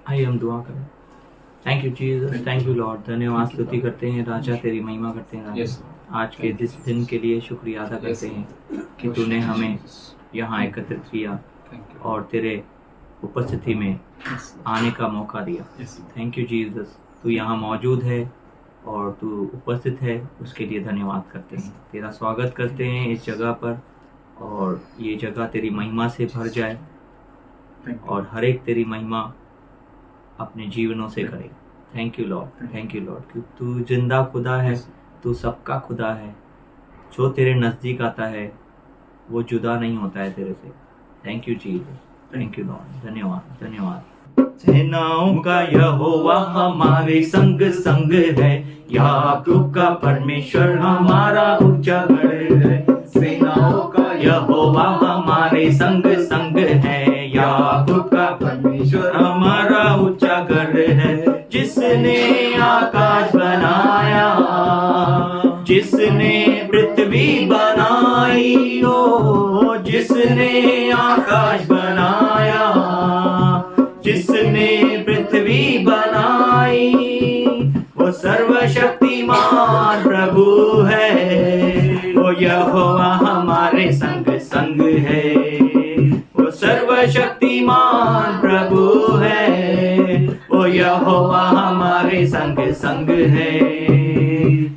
आइए हम दुआ करें। Thank you Jesus, thank you Lord. धन्यवाद, स्तुति करते हैं राजा, तेरी महिमा करते हैं राजा। आज के इस दिन के लिए शुक्रिया अदा करते हैं कि तूने हमें यहाँ एकत्रित किया और तेरे उपस्थिति में आने का मौका दिया। थैंक यू जीसस, तू यहाँ मौजूद है और तू उपस्थित है, उसके लिए धन्यवाद करते हैं। तेरा स्वागत करते हैं इस जगह पर, और ये जगह तेरी महिमा से भर जाए और हर एक तेरी महिमा अपने जीवनों से करे। Thank you Lord, thank you Lord कि तू जिंदा खुदा है, तू सबका खुदा है। जो तेरे नज़दीक आता है वो जुदा नहीं होता है तेरे से। Thank you Jesus, thank you Lord. धन्यवाद, धन्यवाद। सेनाओं का यहोवा हमारे संग संग है, याकूब का परमेश्वर हमारा ऊंचा गढ़ है। सेनाओं का यहोवा हमारे संग संग है, याकूब का परमेश्वर हमारा ऊंचा गढ़ है। जिसने आकाश बनाया, जिसने पृथ्वी बनाई, ओ जिसने आकाश बनाया, जिसने पृथ्वी बनाई, वो सर्वशक्तिमान प्रभु है। वो यहोवा हमारे संग संग है, वो सर्वशक्तिमान प्रभु है। वो यहोवा हमारे संग संग है।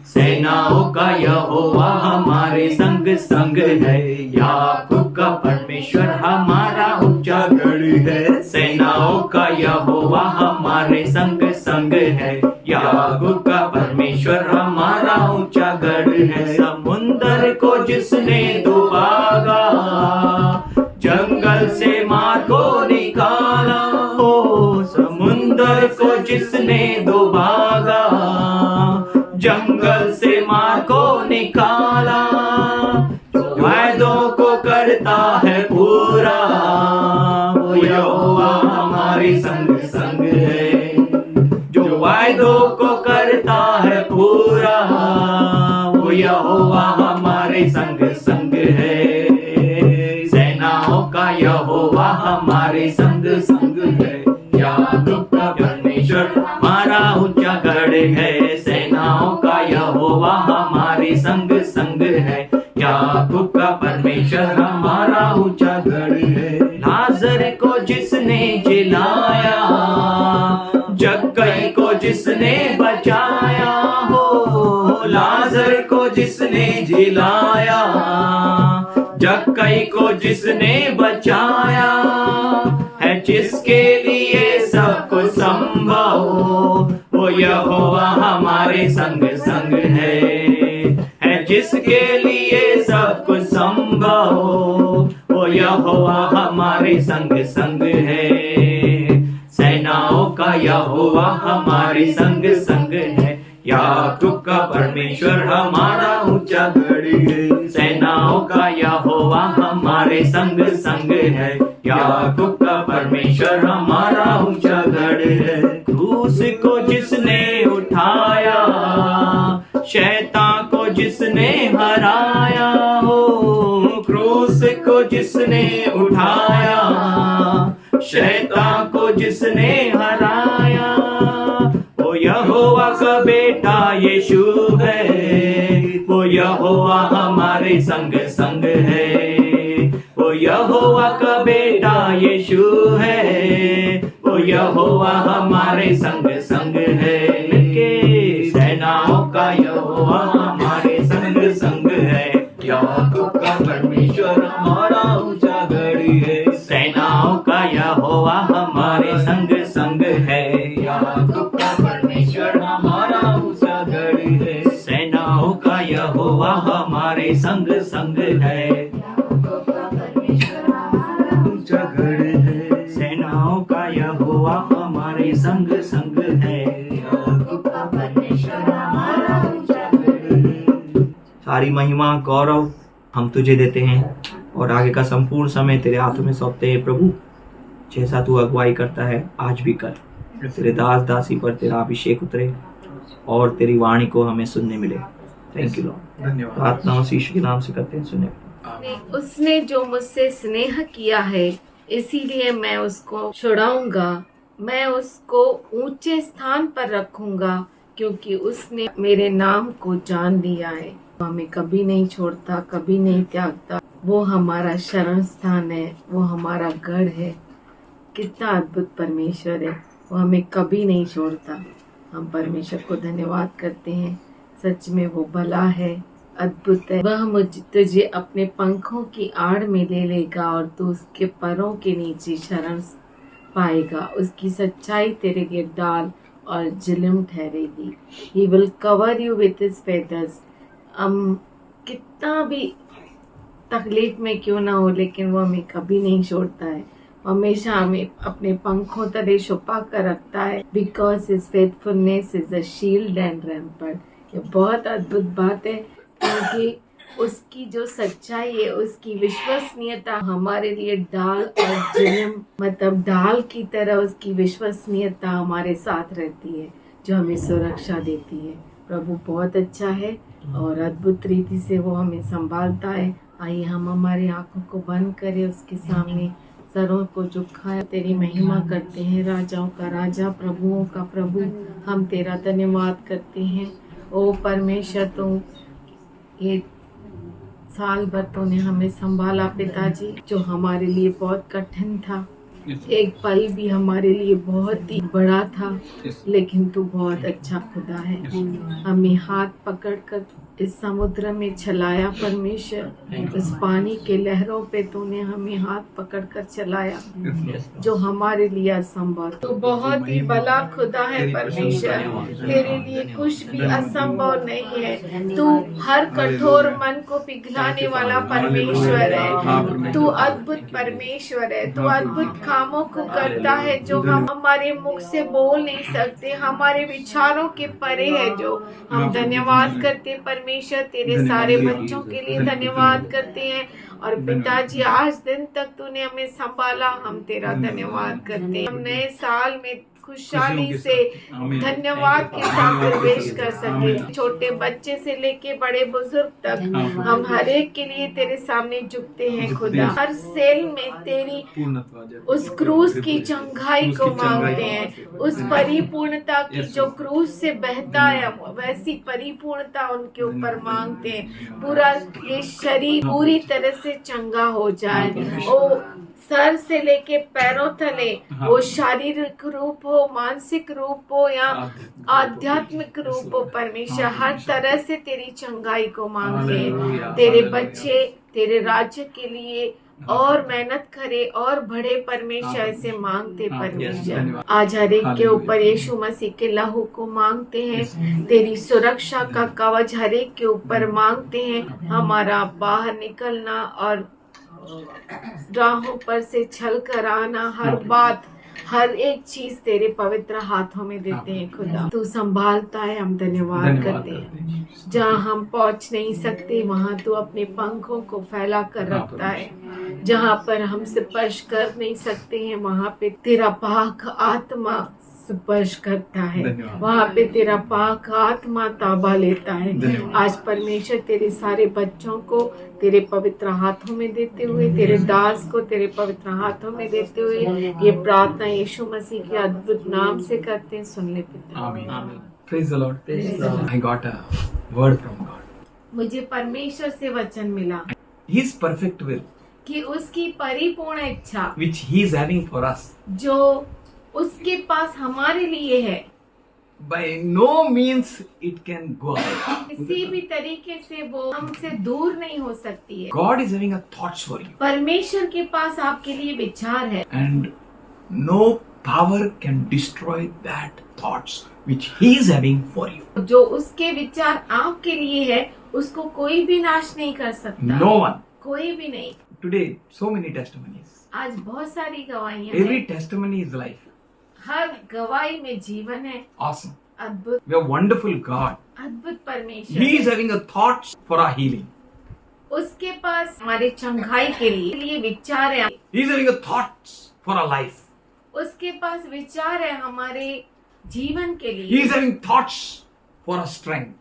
सेनाओं का यहोवा हमारे संग संग है, याकूब का परमेश्वर हमारा ऊंचा गढ़ है। सेनाओं का यहोवा हमारे संग संग है, याकूब का परमेश्वर हमारा ऊंचा गढ़ है। समुंदर को जिसने डुबागा, जंगल से मार को निकाला, ओ समुंदर को जिसने डुबागा, जंगल से मार को निकाला। वायदों को करता है पूरा, वो यहोवा हमारे संग संग है। जो वायदों को करता है पूरा, वो यहोवा हमारे संग संग है। सेनाओं का यहोवा हमारे संग संग है, याकूब का परमेश्वर हमारा ऊंचा गढ़ है। सेनाओं का यहोवा हमारे संग संग है, याकूब का परमेश्वर हमारा ऊंचा गढ़ है। लाजर को जिसने जिलाया, जक्कई को जिसने बचाया, हो लाजर को जिसने जिलाया, जक्कई को जिसने बचाया, है जिसके लिए सब कुछ संभव, वो यहोवा हमारे संग संग है जिसके लिए सब कुछ संभव, वो यहोवा हमारे संग संग है। सेनाओं का यहोवा हमारे संग संग है, याकूब का परमेश्वर हमारा ऊंचा गढ़ है। सेनाओं का यहोवा हमारे संग संग है, याकूब का परमेश्वर हमारा ऊंचा गढ़ है। क्रूस को जिसने उठाया, शैतान को जिसने हराया, हो क्रूस को जिसने उठाया, शैतान को जिसने हराया, वो यहोवा का बेटा यीशु है। वो यहोवा हमारे संग संग है, वो यहोवा का बेटा यीशु है। वो यहोवा हमारे संग संग है। सेनाओं का यहोवा हमारे संग संग है, याकूब का परमेश्वर हमारा ऊंचा गढ़ है। सेनाओं का यहोवा हमारे संग संग है, याकूब का परमेश्वर हमारा ऊंचा गढ़ है। सेनाओं का यहोवा हमारे संग संग है, याकूब का परमेश्वर हमारा ऊंचा गढ़ है। सेनाओं का यहोवा हमारे संग संग है, याकूब का परमेश्वर हमारा ऊंचा गढ़ है। सारी महिमा गौरव हम तुझे देते हैं और आगे का संपूर्ण समय तेरे हाथों में सौंपते हैं प्रभु। जैसा तू अगुवाई करता है आज भी कर। तेरे दास दासी पर तेरा अभिषेक उतरे और तेरी वाणी को हमें सुनने मिले। Thank you Lord. धन्यवाद। प्रार्थना उस यीशु के नाम से करते हैं, सुने। उसने जो मुझसे स्नेह किया है, इसीलिए मैं उसको छुड़ाऊंगा। मैं उसको ऊंचे स्थान पर रखूंगा, क्योंकि उसने मेरे नाम को जान लिया है। वो हमें कभी नहीं छोड़ता, कभी नहीं त्यागता। वो हमारा शरण स्थान है, वो हमारा गढ़ है। कितना अद्भुत परमेश्वर है, वो हमें कभी नहीं छोड़ता। हम परमेश्वर को धन्यवाद करते हैं। सच में वो भला है, अद्भुत है। वह तुझे अपने पंखों की आड़ में ले लेगा और तू उसके पैरों के नीचे शरण पाएगा। उसकी सच्चाई तेरे लिए डाल और झिलम ठहरेगी। He will cover you with his feathers। हम कितना भी तकलीफ में क्यों ना हो, लेकिन वो हमें कभी नहीं छोड़ता है। हमेशा हमें अपने पंखों तले छुपा कर रखता है। Because his faithfulness is a shield and rampart. ये बहुत अद्भुत बात है, क्योंकि उसकी जो सच्चाई है, उसकी विश्वसनीयता हमारे लिए ढाल और झिलम, मतलब ढाल की तरह उसकी विश्वसनीयता हमारे साथ रहती है, जो हमें सुरक्षा देती है। प्रभु बहुत अच्छा है और अद्भुत रीति से वो हमें संभालता है। आइए हम हमारी आंखों को बंद करें, उसके सामने सरों को झुकाए तेरी महिमा करते हैं। राजाओं का राजा, प्रभुओं का प्रभु, हम तेरा धन्यवाद करते हैं। ओ परमेश्वर, तुम ये साल भर तूने हमें संभाला पिताजी, जो हमारे लिए बहुत कठिन था। एक पल भी हमारे लिए बहुत ही बड़ा था, लेकिन तू बहुत अच्छा खुदा है। हमें हाथ पकड़कर इस समुद्र में चलाया परमेश्वर। इस पानी के लहरों पे तूने हमें हाथ पकड़कर चलाया, जो हमारे लिए असंभव। तू बहुत ही भला खुदा है परमेश्वर। तेरे लिए कुछ भी असंभव नहीं है। तू हर कठोर मन को पिघलाने वाला परमेश्वर है। तू अद्भुत परमेश्वर है। तू अद्भुत कामों को करता है, जो हम हमारे मुख से बोल नहीं सकते, हमारे विचारों के परे है। जो हम धन्यवाद करते परमेश्वर, तेरे सारे बच्चों के लिए धन्यवाद करते हैं। और पिताजी, आज दिन तक तूने हमें संभाला, हम तेरा धन्यवाद करते हैं। हम नए साल में खुशहाली से धन्यवाद के साथ प्रवेश कर सके। छोटे बच्चे से लेके बड़े बुजुर्ग तक हम हर एक के लिए तेरे सामने झुकते हैं खुदा। हर सेल में तेरी उस क्रूस की चंगाई को मांगते हैं। उस परिपूर्णता की जो क्रूस से बहता है, वैसी परिपूर्णता उनके ऊपर मांगते हैं। पूरा ये शरीर पूरी तरह से चंगा हो जाए। ओ सर से लेके पैरों तले, वो शारीरिक रूप हो, मानसिक रूप हो या आध्यात्मिक रूप हो, परमेश्वर हर तरह से तेरी चंगाई को मांगते हैं। तेरे बच्चे तेरे राज्य के लिए और मेहनत करे और बड़े परमेश्वर ऐसे मांगते परमेश्वर। आज हर एक के ऊपर यीशु मसीह के लहू को मांगते हैं। तेरी सुरक्षा का कवच हर एक के ऊपर मांगते हैं। हमारा बाहर निकलना और राहों पर से छल कर आना, हर बात, हर एक चीज तेरे पवित्र हाथों में देते हैं खुदा। तू संभालता है, हम धन्यवाद करते हैं। जहाँ हम पहुँच नहीं सकते, वहाँ तू अपने पंखों को फैला कर रखता है। जहाँ पर हम स्पर्श कर नहीं सकते हैं, वहाँ पे तेरा पाक आत्मा स्पर्श करता है। वहाँ पे तेरा पाक आत्मा ताबा लेता है। आज परमेश्वर तेरे सारे बच्चों को तेरे पवित्र हाथों में देते हुए, तेरे दास को तेरे पवित्र हाथों में देते हुए, ये प्रार्थना यीशु मसीह के अद्भुत नाम से करते हैं। सुन ले पिता। आमीन। Praise the Lord. I got a word from God. मुझे परमेश्वर से वचन मिला His perfect will, कि उसकी परिपूर्ण इच्छा which He is having for us, जो उसके पास हमारे लिए है, by no means it can go away. किसी भी तरीके से वो हमसे दूर नहीं हो सकती है। God is having a thoughts for you, परमेश्वर के पास आपके लिए विचार है, and no power can destroy that thoughts which He is having for you. जो उसके विचार आपके लिए है, उसको कोई भी नाश नहीं कर सकता। No one. कोई भी नहीं। Today, so many testimonies. आज बहुत सारी गवाहियां Every हैं। testimony is life. हर गवाही में जीवन है। Awesome. अद्भुत We have wonderful God. अद्भुत परमेश्वर He is है। having a thoughts for our healing. उसके पास हमारे चंगाई के लिए विचार है। He is having a thoughts for our life. उसके पास विचार है हमारे जीवन के He लिए। is having thoughts for our strength.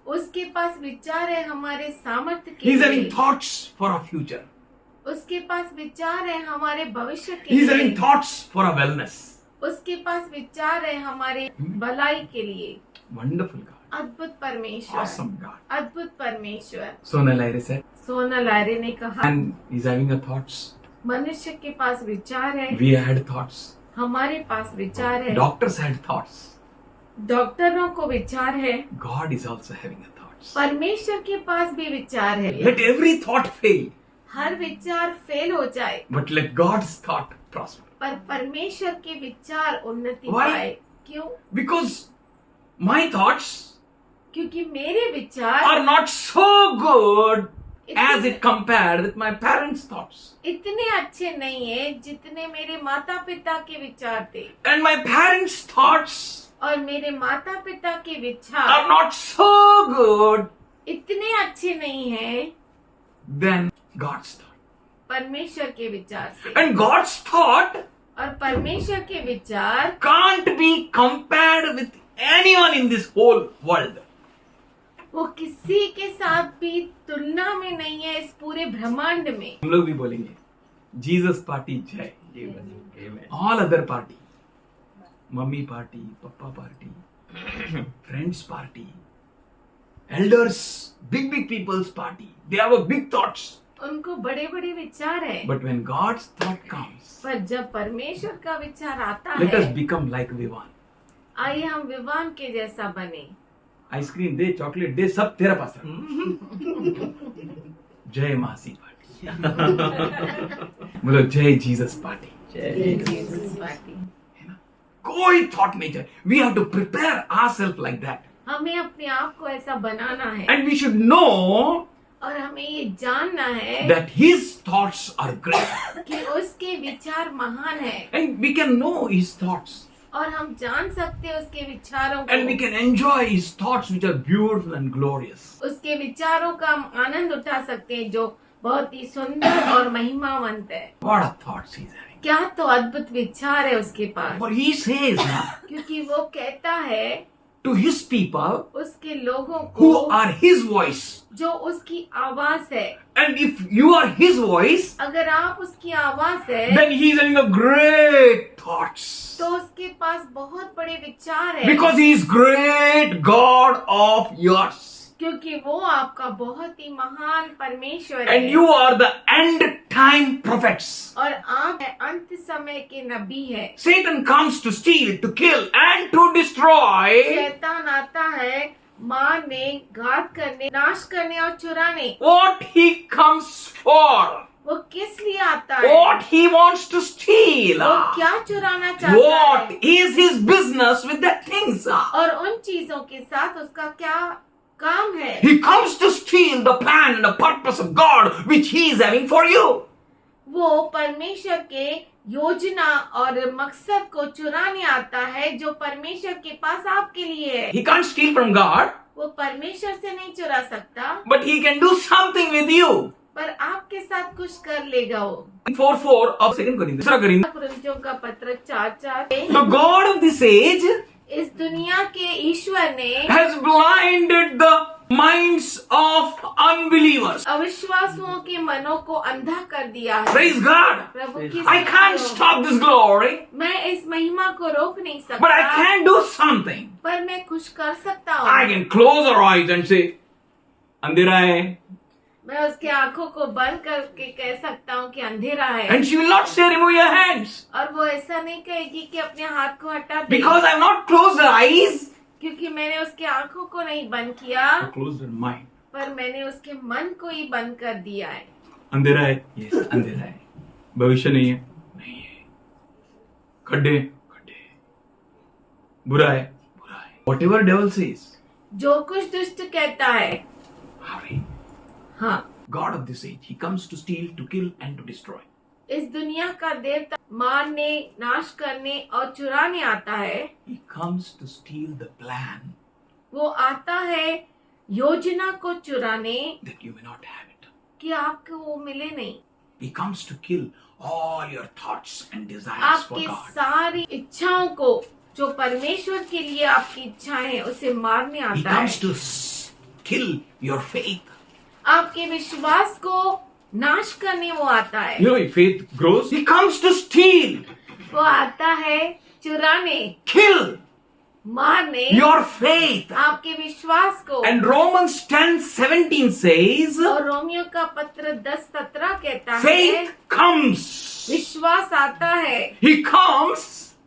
उसके पास विचार है हमारे सामर्थ्य He के is having लिए। thoughts for our future. उसके पास विचार है हमारे भविष्य के He is having लिए। thoughts for our wellness. उसके पास विचार है हमारे भलाई के लिए। Wonderful God. अद्भुत परमेश्वर, Awesome God. अद्भुत परमेश्वर। Sona Laire said, सोना लारे ने कहा, and he's having a thoughts. मनुष्य के पास विचार है, We had thoughts. हमारे पास विचार है, Doctors had thoughts. डॉक्टरों को विचार है, God is also having a thoughts. परमेश्वर के पास भी विचार है। Let every thought fail, हर विचार फेल हो जाए, but let God's thought prosper. पर परमेश्वर के विचार उन्नति Why? पाए। क्यों? Because my thoughts क्योंकि मेरे विचार are not so good as it compared with my parents' thoughts. इतने अच्छे नहीं है जितने मेरे माता पिता के विचार थे, And my parents' thoughts और मेरे माता पिता के are विचार not so good इतने अच्छे नहीं है than God's thought. परमेश्वर के विचार से। And God's thought और परमेश्वर के विचार can't be compared with anyone in this whole world. वो किसी के साथ भी तुलना में नहीं है इस पूरे ब्रह्मांड में। हम लोग भी बोलेंगे जीसस पार्टी जय। All other party, mummy party, papa party, friends party, elders, big big peoples party, they have a big thoughts. उनको बड़े बड़े विचार है, But when God's thought comes, पर जब परमेश्वर का विचार आता let us है, become like Vivan. आइए हम विवान के जैसा बने। आइसक्रीम दे, चॉकलेट दे, सब तेरा पास है. जय मासी पार्टी. बोलो जय जीसस पार्टी. कोई थॉट नहीं चाहिए. We have to prepare ourselves like that. हमें अपने आप को ऐसा बनाना है, And we should know और हमें ये जानना है that his thoughts are great. कि उसके विचार महान है, And we can know his thoughts. और हम जान सकते हैं उसके विचारों And we को। can enjoy his thoughts which are beautiful and glorious. उसके विचारों का हम आनंद उठा सकते हैं जो बहुत ही सुंदर और महिमावंत है। What a thoughts he's having. क्या तो अद्भुत विचार है उसके पास, For he says now क्योंकि वो कहता है to his people उसके लोगों who को are his voice. जो उसकी आवाज है। And if you are his voice, अगर आप उसकी आवाज है then he is having a great thoughts. तो उसके पास बहुत बड़े विचार है, Because he is great God of yours. क्योंकि वो आपका बहुत ही महान परमेश्वर है। And you are the end time prophets. और आप अंत समय के नबी है। Satan comes to steal, to kill, and to destroy. शैतान आता है मारने, घात करने, नाश करने और चुराने। What he comes for. वो किस लिए आता है? What he wants to steal. वो क्या चुराना चाहता What है? is his business with that things. और उन चीजों के साथ उसका क्या काम है? He comes to steal the plan and the purpose of God which he is having for you. वो परमेश्वर के योजना और मकसद को चुराने आता है जो परमेश्वर के पास आपके लिए है। He can't steal from God, वो परमेश्वर से नहीं चुरा सकता, but he can do something with you. पर आपके साथ कुछ कर लेगा वो। 4:4 of 2 Corinthians. कुरिन्थियों का पत्र 4:4। The God of this age इस दुनिया के ईश्वर ने has blinded the minds of unbelievers. अविश्वासुओं के मनों को अंधा कर दिया है। Praise God. प्रभु की I can't स्तुति हो। stop this glory, मैं इस महिमा को रोक नहीं but I सकता, can do something. पर मैं कुछ कर सकता I हूँ। can close our eyes and say, अंधेरा है. मैं उसके आंखों को बंद करके कह सकता हूँ कि अंधेरा है, And she will not say, remove your hands. और वो ऐसा नहीं कहेगी कि अपने हाथ को हटा दे, Because I have not closed her eyes. क्योंकि मैंने उसके आंखों को नहीं बंद किया, I closed her mind. पर मैंने उसके मन को ही बंद कर दिया है। अंधेरा है. Yes, अंधेरा है. भविष्य नहीं है. नहीं है. खड्डे खड्डे. बुरा है. बुरा है. Whatever devil says. जो कुछ दुष्ट कहता है, Hurry. हाँ, God of this age, he comes to steal, to kill, and to destroy. इस दुनिया का देवता मारने, नाश करने और चुराने आता है। He comes to steal the plan वो आता है योजना को चुराने that you may not have it. कि आपको वो मिले नहीं। He comes to kill all your thoughts and desires for आपके God. सारी इच्छाओं को, जो परमेश्वर के लिए आपकी इच्छाएं हैं, उसे मारने He आता है। comes to kill your faith. आपके विश्वास को नाश करने वो आता है। You know, if faith grows, he comes to steal. वो आता है चुराने, kill मारने your faith. आपके विश्वास को। And Romans 10:17 says, और रोमियो का पत्र 10:17 कहता है, faith comes. विश्वास आता है, He comes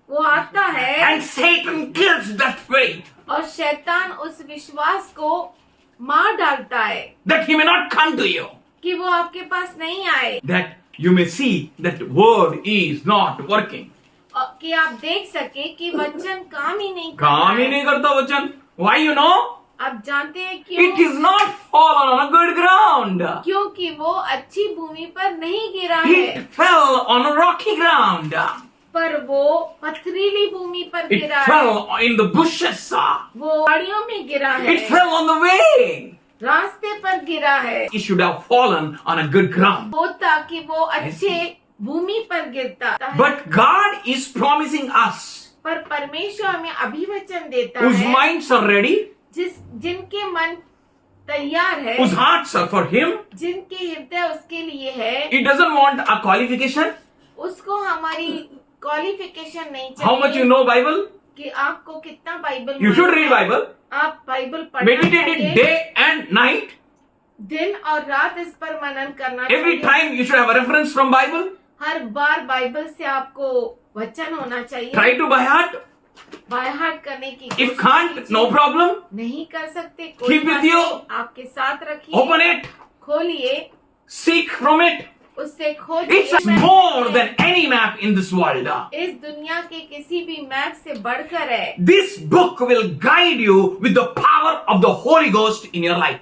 वो आता है, and Satan kills that faith, और शैतान उस विश्वास को मार डालता है that he may not come to you, कि वो आपके पास नहीं आए, that you may see that word is not working. और कि आप देख सके कि वचन काम ही नहीं कर काम रहा ही है। नहीं करता वचन. Why you know? आप जानते हैं It क्यों? is not fallen on a good ground. क्योंकि वो अच्छी भूमि पर नहीं गिरा है, It fell on a rocky ground. पर वो पथरीली भूमि पर It गिरा है, fell in the bushes. वो पहाड़ियों में गिरा है, It fell on the way. रास्ते पर गिरा है। It should have fallen on a good ground. होता कि वो अच्छे भूमि पर गिरता है, But God is promising us, पर परमेश्वर हमें अभिवचन देता whose है, minds are ready, जिनके मन तैयार है, whose hearts are for Him. जिनके हृदय उसके लिए है, It doesn't want a qualification. उसको हमारी क्वालिफिकेशन नहीं How much you चाहिए know Bible? कि आपको कितना बाइबल You should मालूम read है। Bible. आप बाइबल पढ़ना Meditate it चाहिए, day and night. दिन और रात इस पर मनन करना Every चाहिए। time you should have a reference from Bible. Her bar Bible से आपको वचन होना चाहिए। Try to by heart. By heart करने की If कोशिश can't, कीजिए। no problem. नहीं कर सकते, Keep with बात you. नहीं, आपके साथ रखिए, Open it. खोलिए, Seek from it. उससे खोजिए। It's more than any map in this world. इस दुनिया के किसी भी मैप से बढ़कर है। This book will guide you with the power of the Holy Ghost in your life.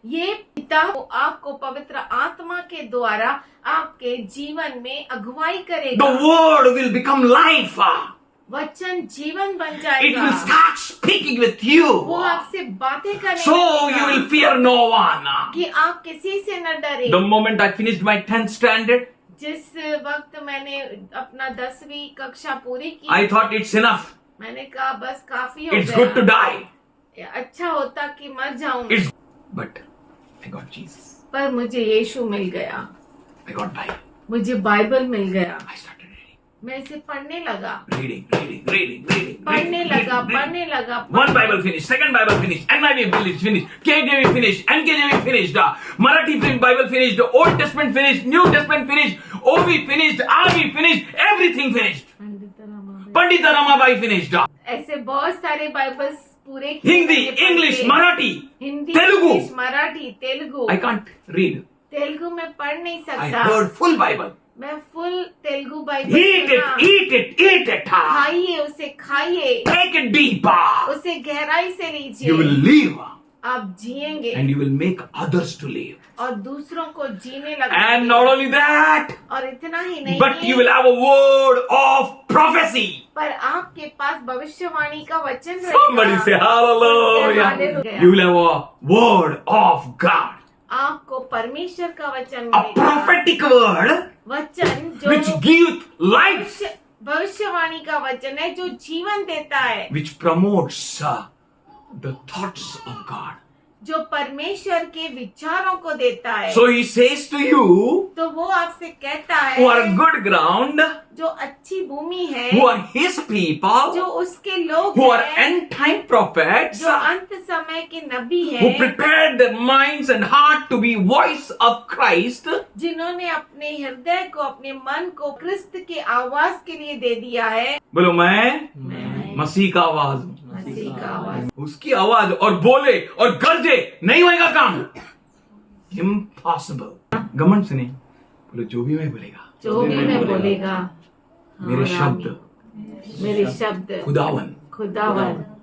ये किताब आपको पवित्र आत्मा के द्वारा आपके जीवन में अगुवाई The करेगा। word will become life. वचन जीवन बन It जाएगा, will start speaking with you. वो आपसे बातें करने So लगेगा, you will fear no one. कि आप किसी से न डरे। The moment I finished my 10th standard, जिस वक्त मैंने अपना 10वीं कक्षा पूरी की, I thought it's enough. मैंने कहा बस काफी हो It's गया, good to die. अच्छा होता कि मर जाऊं, It's but I got Jesus. पर मुझे यीशु मिल गया, I got Bible. मुझे बाइबल मिल गया, I started reading. मैं इसे पढ़ने लगा, Reading. पढ़ने लगा। One Bible finished, second Bible finished, NIV finished, KJV finished, NKJV finished, Marathi Bible finished, Old Testament finished, New Testament finished, OV finished, RV finished, everything finished. Pandita Ramabai finished. ऐसे बहुत सारे Bibles पूरे किए Hindi, मैंने पढ़ English, के। Marathi, Hindi, Telugu. English, Marathi, Telugu. I can't read. Telugu में पढ़ नहीं I सकता, heard full Bible. मैं फुल तेलुगु बाइबल Eat सुना। it. खाइए उसे, खाइए Take it deeper. उसे गहराई से You will लीजिए, live आप जिएंगे and you will make others to live. और दूसरों को जीने And not लगेंगे। only that, और इतना ही नहीं, but you will have a word of prophecy. पर आपके पास भविष्यवाणी का वचन Somebody say hallelujah. Hallelujah. You will have a word of God. आपको परमेश्वर का वचन A मिलेगा, prophetic word वचन which जो gives life, भविष्यवाणी का वचन है जो जीवन देता है, which promotes the thoughts of God. जो परमेश्वर के विचारों को देता है। So he says to you, तो वो आपसे कहता who are है, good ground, जो अच्छी भूमि है, who are his people, जो उसके लोग who are हैं, end time prophets, जो अंत समय के नबी who हैं, prepared their minds and heart to be voice of Christ, जिन्होंने अपने हृदय को, अपने मन को क्रिस्त के आवाज के लिए दे दिया है। बोलो मैं मसीह का आवाज हूं। मसीह का आवाज, उसकी आवाज और बोले और गरजे, नहीं होएगा काम। इम्पॉसिबल। घमंड से नहीं, बोलो जो भी मैं बोलेगा, जो भी मैं बोलेगा, मेरे शब्द, मेरे शब्द खुदावन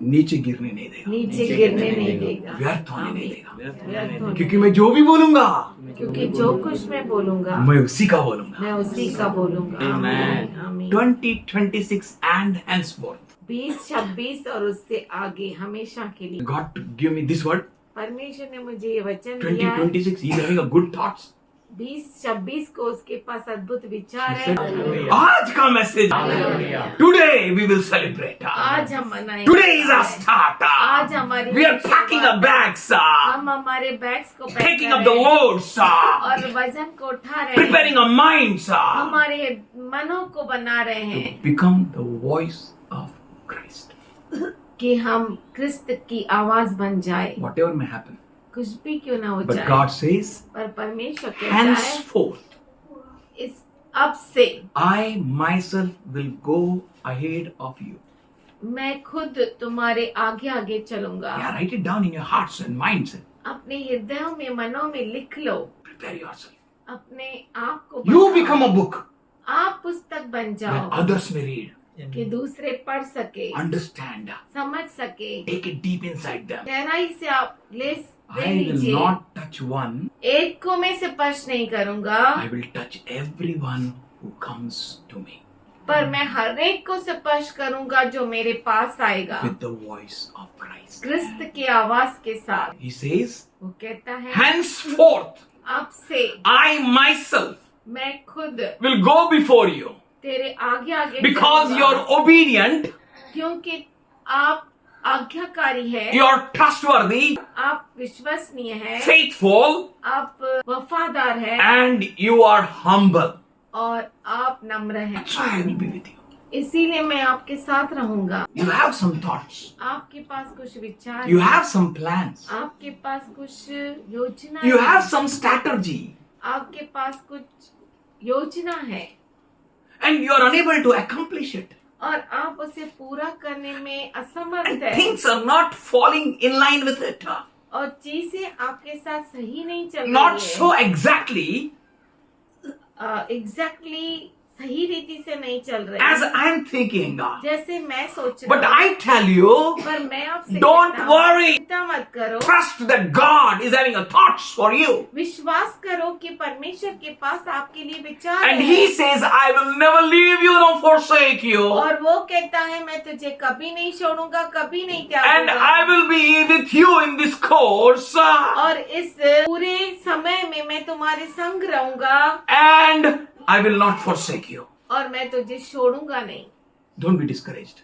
नीचे गिरने नहीं देगा, नीचे गिरने नहीं देगा, व्यर्थ होने नहीं देगा, व्यर्थ होने- क्योंकि मैं जो भी बोलूंगा क्योंकि जो कुछ मैं बोलूंगा, मैं उसी का बोलूंगा। मैं उसी का बोलूंगा। आमीन, आमीन। 2026 and henceforth, 2026 और उससे आगे हमेशा के लिए God to give me this word. परमेश्वर ने मुझे ये वचन दिया है। 2026, He's having a good thoughts. 2026 को उसके पास अद्भुत विचार है। आज का message, today we will celebrate. आज हम मनाएंगे, Today is our start. आज हमारी We are packing our bags, हम हमारे बैग्स को पैक taking कर up the रहे हैं loads, और वजन को उठा रहे हैं, preparing our minds हमारे मनों को बना रहे हैं become the voice of Christ. कि हम क्रिस्त की आवाज बन जाए, Whatever may happen. कुछ भी क्यों ना हो But जाए। God says, पर परमेश्वर कहता है henceforth, इस अब से I myself will go ahead of you. मैं खुद तुम्हारे आगे आगे चलूंगा। Yeah, write it down in your hearts and minds. अपने हृदयों में, मनों में लिख लो। Prepare yourself. अपने आप को You बनाओ। become a book आप पुस्तक बन that जाओ others may read, कि दूसरे पढ़ सके, understand, समझ सके। take it deep inside them. गहराई से आप ले I will लीजिए। not touch one. एक को मैं स्पर्श नहीं करूंगा, I will touch everyone who comes to me पर मैं हर एक को स्पर्श करूंगा जो मेरे पास आएगा, with the voice of Christ. क्रिस्त की आवाज के साथ। He says, वो कहता है henceforth, अब से I myself मैं खुद will go before you तेरे आगे आगे because चलूंगा। you're obedient, क्योंकि आप आज्ञाकारी है, you're trustworthy, आप विश्वसनीय है, faithful, आप वफादार है and you are humble. और आप नम्र हैं। So I will be with you. इसीलिए मैं आपके साथ रहूंगा। You have some thoughts. आपके पास कुछ विचार You हैं, have some plans. आपके पास कुछ योजना You है, have some strategy. आपके पास कुछ योजना है And you are unable to accomplish it. और आप उसे पूरा करने में असमर्थ And है things are not falling in line with it. और चीजें आपके साथ सही नहीं चल Not रही so exactly है, एग्जैक्टली सही रीति से नहीं चल रही as I'm thinking. जैसे मैं सोच But रहा हूँ। I tell you, पर मैं आपसे don't कहता हूँ, worry. चिंता मत करो, trust that God is having a thoughts for you. विश्वास करो कि परमेश्वर के पास आपके लिए विचार And है। He says, I will never leave you nor forsake you. और वो कहता है मैं तुझे कभी नहीं छोड़ूंगा, कभी नहीं And त्यागूंगा। I will be with you in this course. और इस पूरे समय में मैं तुम्हारे संग रहूंगा And I will not forsake you. और मैं तुझे छोड़ूंगा नहीं। Don't be discouraged.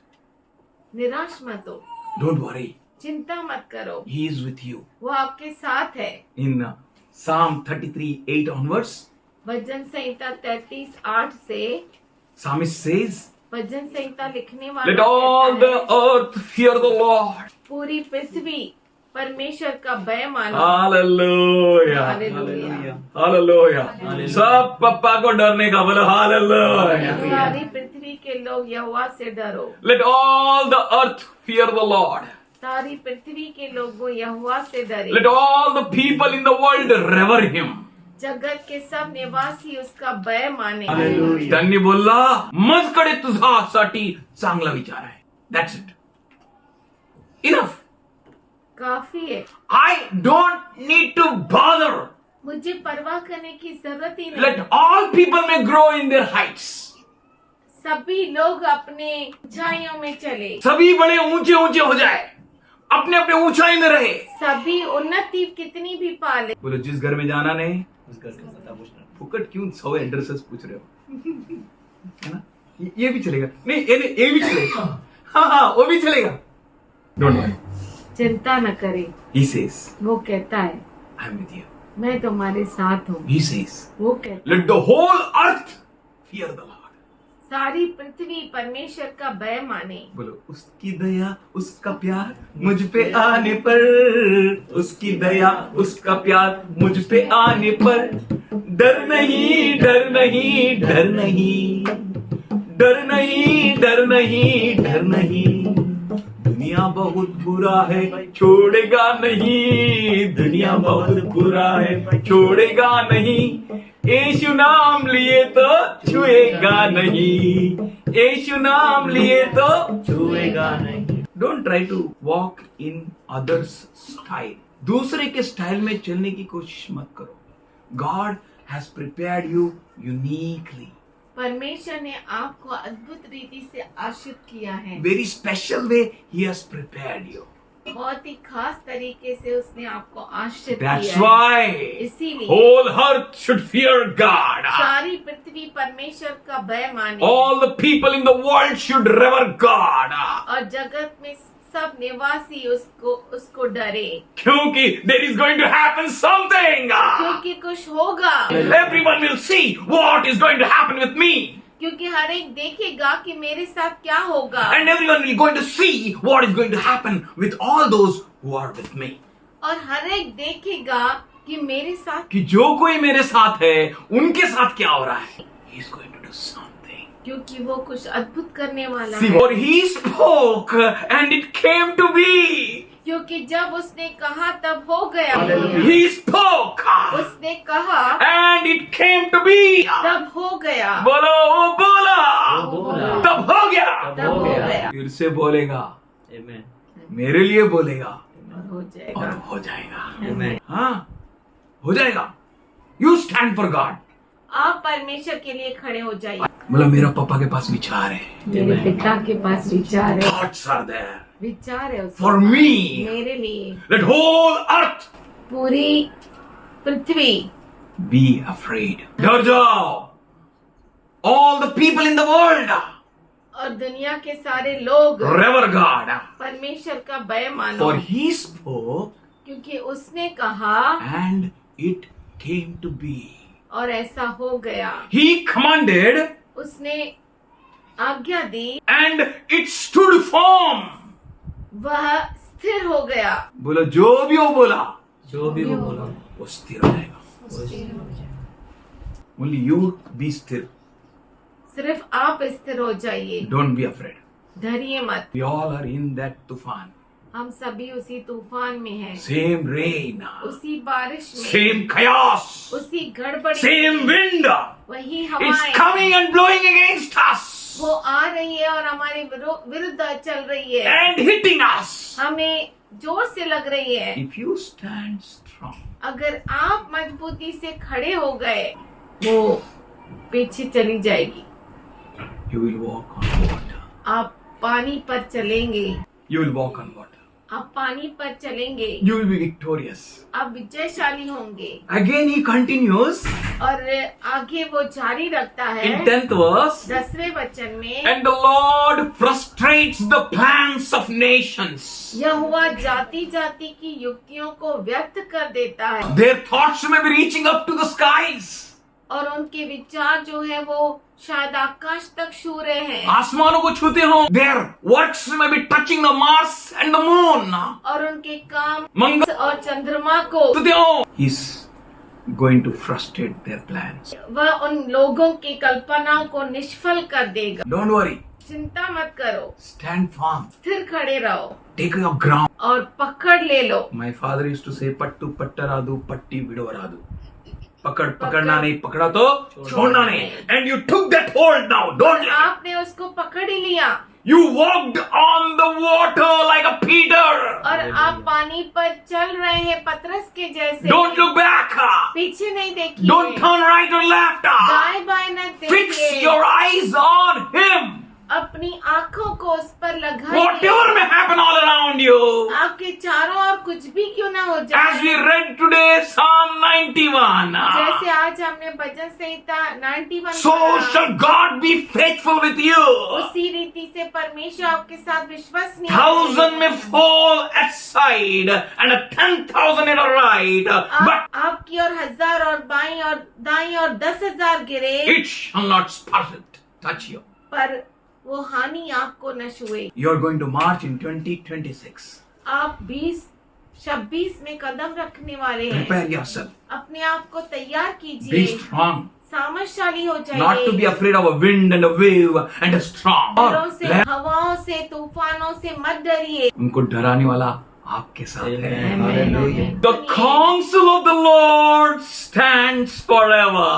निराश मत हो, Don't worry. चिंता मत करो, He is with you. वो आपके साथ है। In Psalm 33:8 onwards, भजन संहिता 33:8 से Psalmist says, भजन संहिता लिखने वाला let all कहता the है, earth fear the Lord. पूरी पृथ्वी परमेश्वर का भय मानो। Hallelujah. हालेलुया। Hallelujah. सब पप्पा को डरने का बोलो Hallelujah. सारी पृथ्वी के लोग यहोवा से डरो। Let all the earth fear the Lord. सारी पृथ्वी के लोगों यहोवा से डरे। Let all the people in the world revere Him. जगत के सब निवासी उसका भय माने। त्यांनी बोलला माझकडे तुझ्यासाठी चांगला विचार आहे. That's it. Enough. काफी है, I don't need to bother. मुझे परवाह करने की जरूरत ही नहीं। Let all people may grow in their heights. सभी लोग अपने ऊंचाइयों में चले, सभी बड़े ऊंचे ऊंचे हो जाए, अपने अपने ऊंचाई में रहे. सभी उन्नति कितनी भी पाले। बोलो जिस घर में जाना नहीं उस घर का पता पूछना. फुकट क्यों 100 एड्रेसेस पूछ रहे हो, है ना? ये भी चलेगा. नहीं ये भी चलेगा. हाँ वो भी चलेगा. Don't worry. चिंता न करे, He says, वो कहता है I am with you. मैं तुम्हारे साथ हूँ। He says, वो कहता let the whole earth fear the Lord. सारी पृथ्वी परमेश्वर का भय माने। बोलो उसकी दया उसका प्यार मुझ पे आने पर, उसकी दया उसका प्यार मुझ पे आने पर डर नहीं डर नहीं डर नहीं डर नहीं डर नहीं डर नहीं. दुनिया बहुत बुरा है छोड़ेगा नहीं, दुनिया बहुत बुरा है छोड़ेगा नहीं. यीशु नाम लिए तो छुएगा नहीं, यीशु नाम लिए तो छुएगा नहीं. Don't try to walk in others' style. दूसरे के स्टाइल में चलने की कोशिश मत करो. God has prepared you uniquely. परमेश्वर ने आपको अद्भुत रीति से आश्रित किया है। Very special way He has prepared you. बहुत ही खास तरीके से उसने आपको आश्रित That's किया है। why इसीलिए whole earth should fear God. सारी पृथ्वी परमेश्वर का भय माने All the people in the world should revere God. और जगत में सब निवासी उसको डरे, क्योंकि there is going to happen something. क्योंकि कुछ होगा। Everyone will see what is going to happen with me. क्योंकि हर एक देखेगा कि मेरे साथ क्या होगा And everyone will going to see what is going to happen with all those who are with me. और हर एक देखेगा कि मेरे साथ कि जो कोई मेरे साथ है उनके साथ क्या हो रहा है. He is going to do something. क्योंकि वो कुछ अद्भुत करने वाला See, है for he spoke and it came to be. क्योंकि जब उसने कहा तब हो गया He spoke उसने कहा and it came to be. तब हो गया बोलो वो बोला वो बोला, तब हो गया. तब हो गया फिर से बोलेगा, Amen. मेरे लिए बोलेगा और हो और जाएगा हो जाएगा. Amen. हाँ, हो जाएगा. You stand for God. आप परमेश्वर के लिए खड़े हो जाइए बोला मेरा पापा के पास विचार है. मेरे पिता के पास विचार है Thoughts are there विचार है उसके for पास, me. मेरे लिए Let whole earth पूरी पृथ्वी be afraid. डर जाओ. All the people in the world और दुनिया के सारे लोग rever God. परमेश्वर का भय मानो For he spoke क्योंकि उसने कहा and it came to be. और ऐसा हो गया He commanded उसने आज्ञा दी and it stood firm. वह स्थिर हो गया बोलो जो भी वो बोला जो भी वो बोला वो स्थिर हो जाएगा. Only you be स्थिर. सिर्फ आप स्थिर हो जाइए Don't be afraid. डरिए मत We all are in that तूफान. हम सभी उसी तूफान में हैं Same rain. उसी बारिश में Same chaos. उसी गड़बड़ी Same में wind. वही It's हवाएं coming and blowing against us वो आ रही है और हमारे विरुद्ध चल रही है and hitting us. हमें जोर से लग रही है If you stand strong, अगर आप मजबूती से खड़े हो गए वो पीछे चली जाएगी you will walk on water. आप पानी पर चलेंगे You will walk on water. आप पानी पर चलेंगे You will be victorious. आप विजयशाली होंगे Again he continues और आगे वो जारी रखता है in 10th verse. 10वें वचन में And the Lord frustrates the plans of nations. यहोवा जाति जाति की युक्तियों को व्यक्त कर देता है Their thoughts may be reaching up to the skies. और उनके विचार जो है वो शायद आकाश तक छू रहे हैं आसमानों को छूते हो. Their works may be touching the Mars and the moon. और उनके काम मंगल और चंद्रमा को छूते हो. He's going to frustrate their plans. वह उन लोगों की कल्पनाओं को निष्फल कर देगा Don't worry. चिंता मत करो Stand firm. स्थिर खड़े रहो Take your ground. और पकड़ ले लो My father used to say पट्टू पट्टरादू पट्टी विडवरादू. पकड़ना नहीं, पकड़ा तो छोड़ना नहीं. And you took that hold now. Don't let it. आपने उसको पकड़ ही लिया You walked on the water like a Peter. और आप पानी पर चल रहे हैं पतरस के जैसे Don't look back. पीछे नहीं देखिए Don't turn right or left. दाएं बाएं न Fix देखिए your eyes on Him. अपनी आंखों को उस पर लगाइए Whatever may happen all around you. आपके चारों ओर कुछ भी क्यों ना हो As जाए we read today Psalm 91. जैसे आज हमने भजन संहिता 91 So पढ़ा, shall God be faithful with you. उसी रीति से परमेश्वर आपके साथ विश्वसनीय है। 1,000 may fall at side and 10,000 at a right, but आपकी और 1000 और बाईं और दाईं और 10,000 गिरे it shall not touch you. पर वो हानि आपको न छुए You are going to march in 2026. आप 2026 में कदम रखने वाले हैं Prepare yourself. अपने आप को तैयार Be कीजिए strong. सामर्थशाली हो Not to be जाइए afraid of a wind and a wave and a storm. लहरों से हवाओं से तूफानों से मत डरिए उनको डराने वाला आपके साथ है. Amen. Hallelujah. The counsel of the Lord stands forever.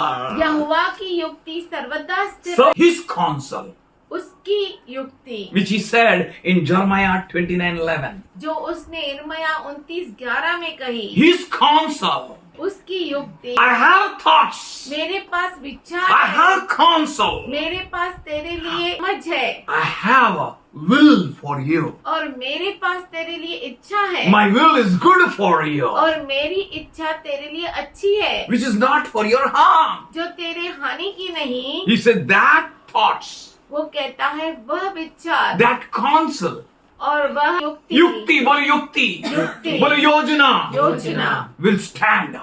यहोवा की युक्ति सर्वदा स्थिर So his counsel, उसकी युक्ति which he said in Jeremiah 29:11, जो उसने इर्मया 29:11 में कही his counsel, उसकी युक्ति I have thoughts, मेरे पास विचार I है have counsel, मेरे पास तेरे लिए समझ है I have a will for you. और मेरे पास तेरे लिए इच्छा है My will is good for you, और मेरी इच्छा तेरे लिए अच्छी है which is not for your harm. जो तेरे हानि की नहीं He said that thoughts, वो कहता है वह विचार that counsel, और वह युक्ति युक्ति बोलो युक्ति, युक्ति बोलो योजना, योजना will stand.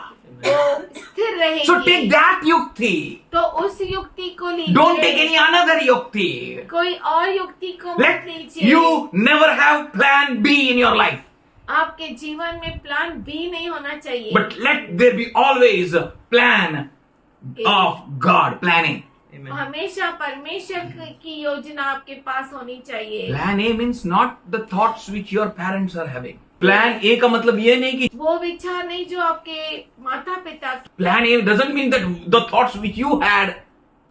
वो स्थिर रहेगी। So take that yukti. तो उस युक्ति को Don't take लीजिए, any another yukti. कोई और युक्ति को मत Let लीजिए। you never have plan B in your life. आपके जीवन में प्लान बी नहीं होना चाहिए, But let there be always a plan of God. Plan A. हमेशा परमेश्वर की योजना आपके पास होनी चाहिए। Plan A means not the thoughts which your parents are having. Plan A का मतलब ये नहीं कि वो विचार नहीं जो आपके माता पिता की, Plan A doesn't mean that the thoughts which you had.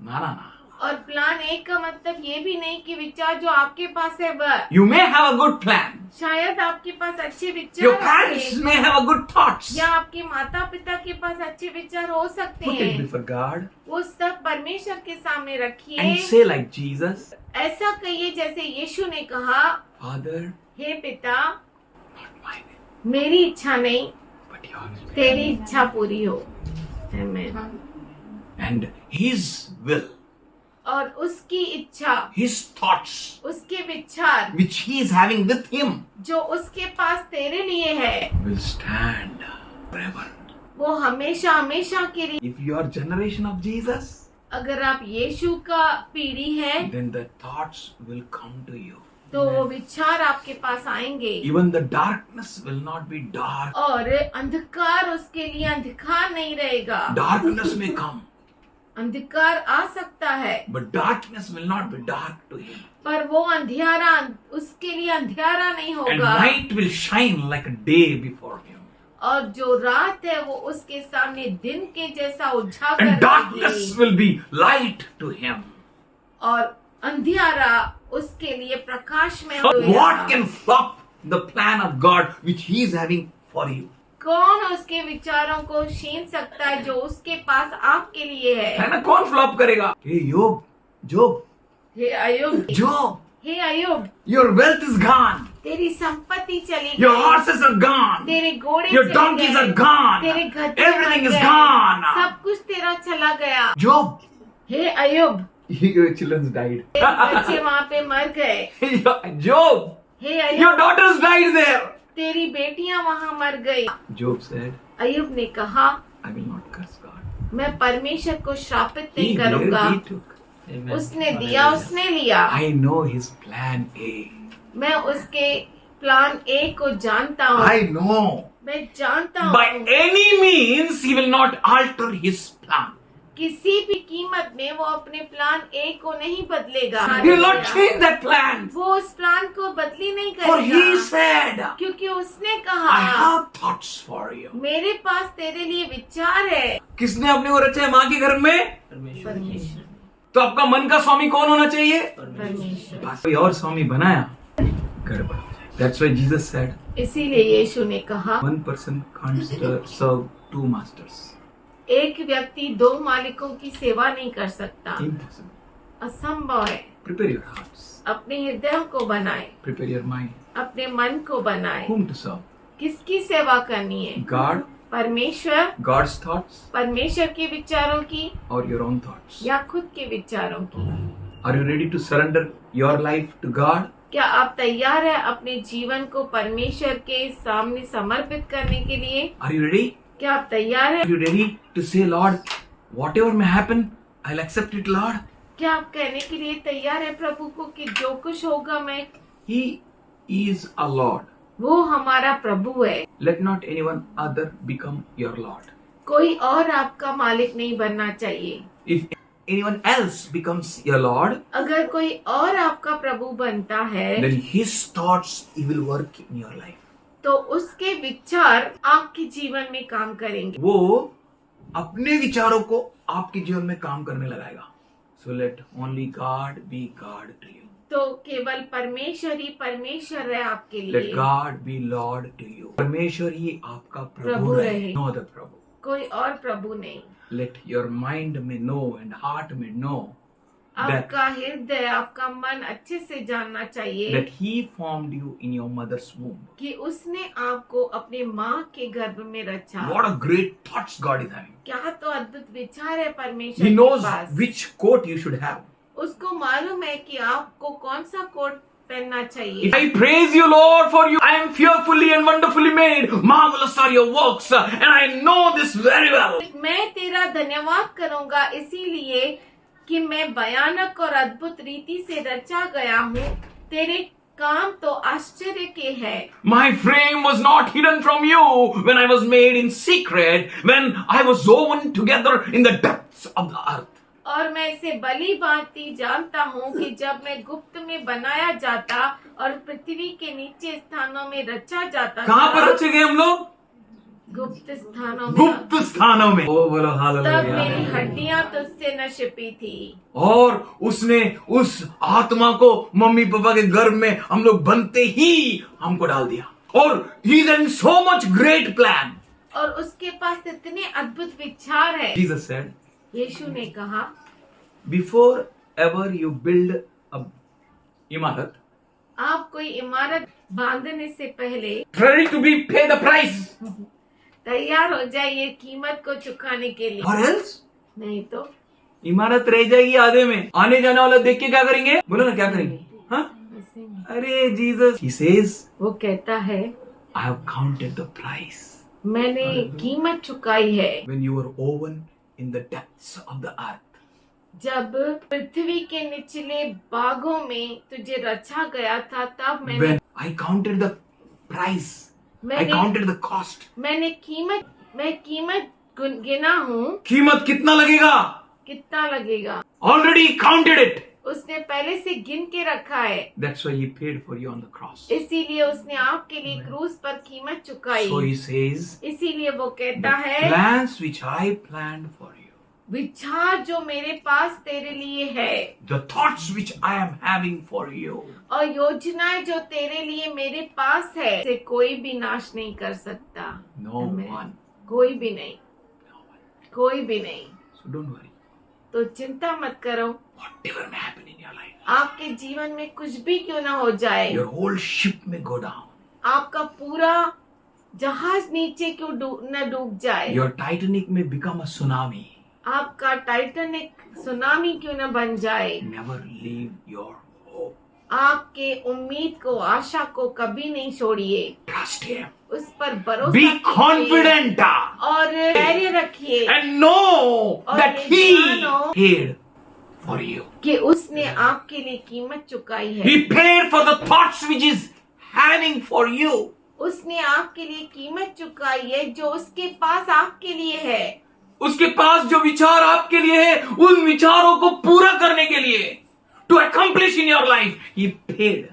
ना. और प्लान ए का मतलब ये भी नहीं कि विचार जो आपके पास है वह, You may have a good plan. शायद आपके पास अच्छे Your विचार parents होंगे, may have a good thoughts. या आपके माता पिता के पास अच्छे विचार हो सकते Put it हैं। before God वो सब परमेश्वर के सामने रखिए। and say like Jesus, ऐसा कहिए जैसे यीशु ने कहा, Father, हे पिता, not my will, मेरी इच्छा नहीं but yours. तेरी इच्छा पूरी हो। आमीन। And His will, और उसकी इच्छा, His thoughts, उसके विचार which He is having with Him, जो उसके पास तेरे लिए है, will stand forever. वो हमेशा हमेशा के लिए। If you are generation of Jesus, अगर आप यीशु का पीढ़ी है then the thoughts will come to you. तो वो विचार आपके पास आएंगे, Even the darkness will not be dark. और अंधकार उसके लिए अंधकार नहीं रहेगा। Darkness may come, अंधकार आ सकता है, but darkness will not be dark to him. पर वो अंधियारा उसके लिए अंधियारा नहीं And होगा, night will shine like a day before him. और जो रात है वो उसके सामने दिन के जैसा उजागर And darkness रहेगी, will be light to him. और अंधियारा उसके लिए प्रकाश में But होगा। what can stop the plan of God which He is having for you? कौन उसके विचारों को छीन सकता है जो उसके पास आपके लिए है है? ना, कौन फ्लॉप करेगा? हे योब, जोब, हे अयुब, जोब, हे Ayub, your wealth is gone. तेरी संपत्ति चली Your गई, horses are gone. तेरे घोड़े Your चले donkeys गए, are gone. तेरे गधे Everything मर is गए, gone. सब कुछ तेरा चला गया। Job, hey Ayub, your children died. तेरे बच्चे वहाँ पे मर गए। Job, hey your Ayub, daughters died there. तेरी बेटियां वहाँ मर गई। Job said, अयुब ने कहा, I will not curse God. मैं परमेश्वर को श्रापित He नहीं करूंगा। gave, he took. उसने दिया, उसने लिया। I know his plan A. मैं उसके प्लान ए को जानता हूँ, I know. मैं जानता By हूँ any means, he will not alter his plan. किसी भी कीमत में वो अपने प्लान ए को नहीं बदलेगा। He will not change that plan. वो उस प्लान को बदली नहीं For he करेगा, said, क्योंकि उसने I कहा, have thoughts for you. मेरे पास तेरे लिए विचार है। किसने अपने को रचा है? माँ के गर्भ में? परमेश्वर, तो आपका मन का स्वामी कौन होना चाहिए? परमेश्वर। बस कोई और स्वामी बनाया, गड़बड़। That's why Jesus said, इसीलिए यीशु ने कहा, one person can't serve two masters. एक व्यक्ति दो मालिकों की सेवा नहीं कर सकता, Impossible. असंभव है। Prepare your hearts. अपने हृदयों को बनाए, Prepare your mind. अपने मन को बनाए। Whom to serve? किसकी सेवा करनी है? God, परमेश्वर, God's thoughts, परमेश्वर के विचारों की, or your own thoughts? या खुद के विचारों की? Are you ready to surrender your life to God? क्या आप तैयार है अपने जीवन को परमेश्वर के सामने समर्पित करने के लिए? Are you ready? क्या आप तैयार है? Are you ready to say, Lord, whatever may happen, I'll accept it, Lord? क्या आप कहने के लिए तैयार है प्रभु को कि जो कुछ होगा मैं? He is a Lord. वो हमारा प्रभु है, Let not anyone other become your Lord. कोई और आपका मालिक नहीं बनना चाहिए। If anyone else becomes your Lord, अगर कोई और आपका प्रभु बनता है then his thoughts he will work in your life. तो उसके विचार आपके जीवन में काम करेंगे। वो अपने विचारों को आपके जीवन में काम करने लगाएगा. So let only God be God to you. तो केवल परमेश्वर ही परमेश्वर है आपके Let लिए, God be Lord to you. परमेश्वर ही आपका प्रभु प्रभु रहे. रहे। No other प्रभु. कोई और प्रभु नहीं। Let your mind may know and heart may know that, आपका हृदय, आपका मन अच्छे से जानना चाहिए that He formed you in your mother's womb. कि उसने आपको अपने माँ के गर्भ में रचा। What a great thoughts God is having. क्या तो अद्भुत विचार है परमेश्वर He के knows pass. which coat you should have. उसको मालूम है कि आपको कौन सा कोट पहनना चाहिए। I praise you, Lord, for you. I am fearfully and wonderfully made. Marvelous are your works, and I know this very well. मैं तेरा धन्यवाद करूंगा इसीलिए कि मैं भयानक और अद्भुत रीति से रचा गया हूँ। तेरे काम तो आश्चर्य के हैं। My frame was not hidden from you when I was made in secret, when I was woven together in the depths of the earth. और मैं इसे भली भांति जानता हूँ कि जब मैं गुप्त में बनाया जाता और पृथ्वी के नीचे स्थानों में रचा जाता कहाँ था, पर रचे गए हम लोग? गुप्त स्थानों में, गुप्त स्थानों में। ओ बोलो तब हालेलुया। मेरी हड्डियां तुझसे न छिपी थी। और उसने उस आत्मा को मम्मी पापा के गर्भ में हम लोग बनते ही हमको डाल दिया। और he is in so much great plan. और उसके पास इतने अद्भुत विचार है। जीसस सेड, यीशु ने कहा, before ever you build a इमारत, आप कोई इमारत बांधने से पहले रेडी टू बी पे द प्राइस, तैयार हो जाइए कीमत को चुकाने के लिए, और एल्स नहीं तो इमारत रह जाएगी आधे में। आने जाने वाला देख के क्या करेंगे? बोलो ना क्या करेंगे? हाँ? ऐसे नहीं। अरे जीसस, he says, वो कहता है, I have counted the price मैंने कीमत चुकाई है। when you were woven in the depths of the earth. जब पृथ्वी के निचले भागों में तुझे रचा गया था, तब मैंने When I counted the price, I मैंने counted the cost. मैं कीमत गिना हूँ। कीमत कितना लगेगा? कितना लगेगा? Already counted it. उसने पहले से गिन के रखा है। That's why he paid for you on the cross. इसीलिए उसने आपके लिए क्रूस पर कीमत चुकाई। So he says, इसीलिए वो कहता the है, plans which I planned for you, विचार जो मेरे पास तेरे लिए है, the thoughts which I am having for you, और योजनाएं जो तेरे लिए मेरे पास है, से कोई भी नाश नहीं कर सकता। no Amen. one. कोई भी नहीं, No one. कोई भी नहीं। So don't worry. तो चिंता मत करो। Whatever may happen in your life, आपके जीवन में कुछ भी क्यों ना हो जाए, your whole ship may go down. आपका पूरा जहाज नीचे क्यों न डूब जाए, Your Titanic may become a tsunami. आपका टाइटैनिक सुनामी क्यों न बन जाए। Never leave your hope. आपके उम्मीद को, आशा को कभी नहीं छोड़िए। Trust Him. उस पर भरोसा Be कीजिए confident और धैर्य रखिए and know और that ये He जानो paid for you. कि उसने आपके लिए कीमत चुकाई है। He paid for the thoughts which is having for you. उसने आपके लिए कीमत चुकाई है जो उसके पास आपके लिए है। उसके पास जो विचार आपके लिए है, उन विचारों को पूरा करने के लिए, to accomplish in your life, He paid.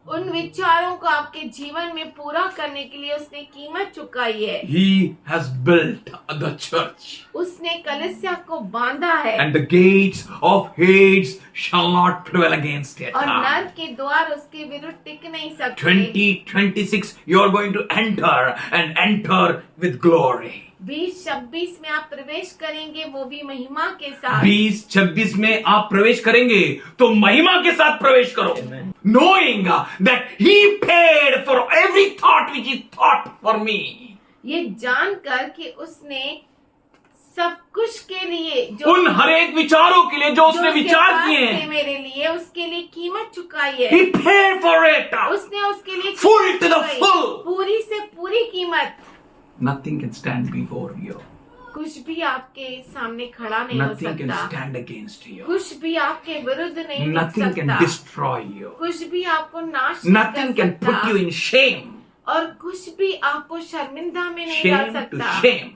उन विचारों को आपके जीवन में पूरा करने के लिए उसने कीमत चुकाई है। He has built the church. उसने कलीसिया को बांधा है And the gates of Hades shall not prevail against it. और नर के द्वार उसके विरुद्ध टिक नहीं सकते। 2026, you are going to enter and enter with glory. 2026 में आप प्रवेश करेंगे, वो भी महिमा के साथ। 2026 में आप प्रवेश करेंगे तो महिमा के साथ प्रवेश करो, knowing that He paid for every thought which He thought for me. ये जानकर कि उसने सब कुछ के लिए जो उन हर एक विचारों के लिए जो उसने उसके विचार पास किए थे हैं, मेरे लिए, उसके लिए कीमत चुकाई है। He paid for it. उसने उसके लिए Full कीमत to the चुकाई। full. पूरी से पूरी कीमत। Nothing can stand before you. कुछ भी आपके सामने खड़ा नहीं हो Nothing can सकता। stand against you. कुछ भी आपके विरुद्ध नहीं टिक Nothing can सकता। destroy you. कुछ भी आपको नाश नहीं Nothing कर can put सकता। you in shame. और कुछ भी आपको शर्मिंदा में नहीं डाल Shame to सकता। shame.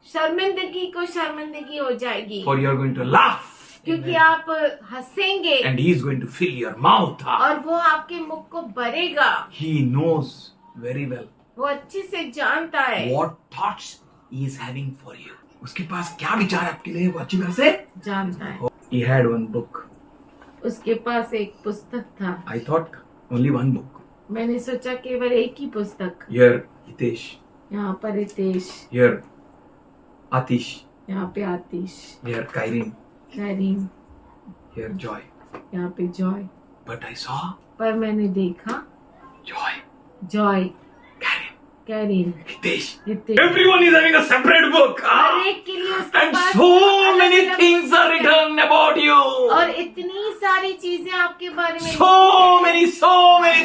शर्मिंदगी को शर्मिंदगी हो जाएगी, For you are going to laugh. क्योंकि आप हंसेंगे And He is going to fill your mouth. और वो आपके मुख को भरेगा। He knows very well वो अच्छे से जानता है what thoughts He is having for you. उसके पास क्या विचार है आपके लिए, वो अच्छी तरह से जानता है। He had one book. उसके पास एक पुस्तक था। I thought only one book. मैंने सोचा केवल एक ही पुस्तक। Here Hitesh. यहाँ पर रितेश, Here Atish. यहाँ पे आतिश, Here Kairin. कैरीन, Here Joy. यहाँ पे जॉय। But I saw पर मैंने देखा Joy. Joy, Karen. Carry, Hitesh. Hitesh. Everyone is having a separate book. हर एक के लिए उसके And पास so many अलग-अलग things are पुस्तक है। written about you. और इतनी सारी चीजें आपके बारे में So many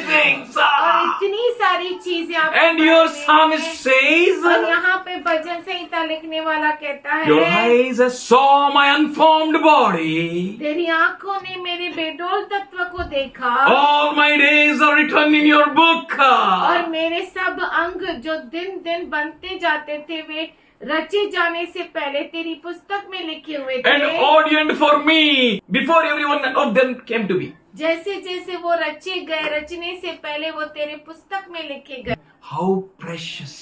things. और इतनी सारी चीजें आपके And बारे your में psalmist हैं। says, और यहाँ पे भजन संहिता लिखने वाला कहता your है, eyes saw my unformed body. तेरी आंखों ने मेरे बेडोल तत्व को देखा All my days are written in your book. और मेरे सब अंग जो दिन दिन बनते जाते थे वे रचे जाने से पहले तेरी पुस्तक में लिखे हुए And थे। ordained for me before everyone of them came to be. जैसे जैसे वो रचे गए, रचने से पहले वो तेरे पुस्तक में लिखे गए। How precious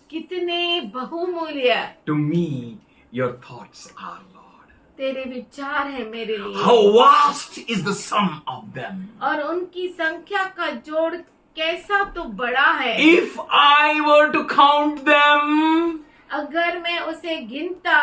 कितने बहुमूल्य to me your thoughts are, Lord. तेरे विचार है मेरे लिए। How vast is the sum of them. और उनकी संख्या का जोड़ कैसा तो बड़ा है। If I were to count them, अगर मैं उसे गिनता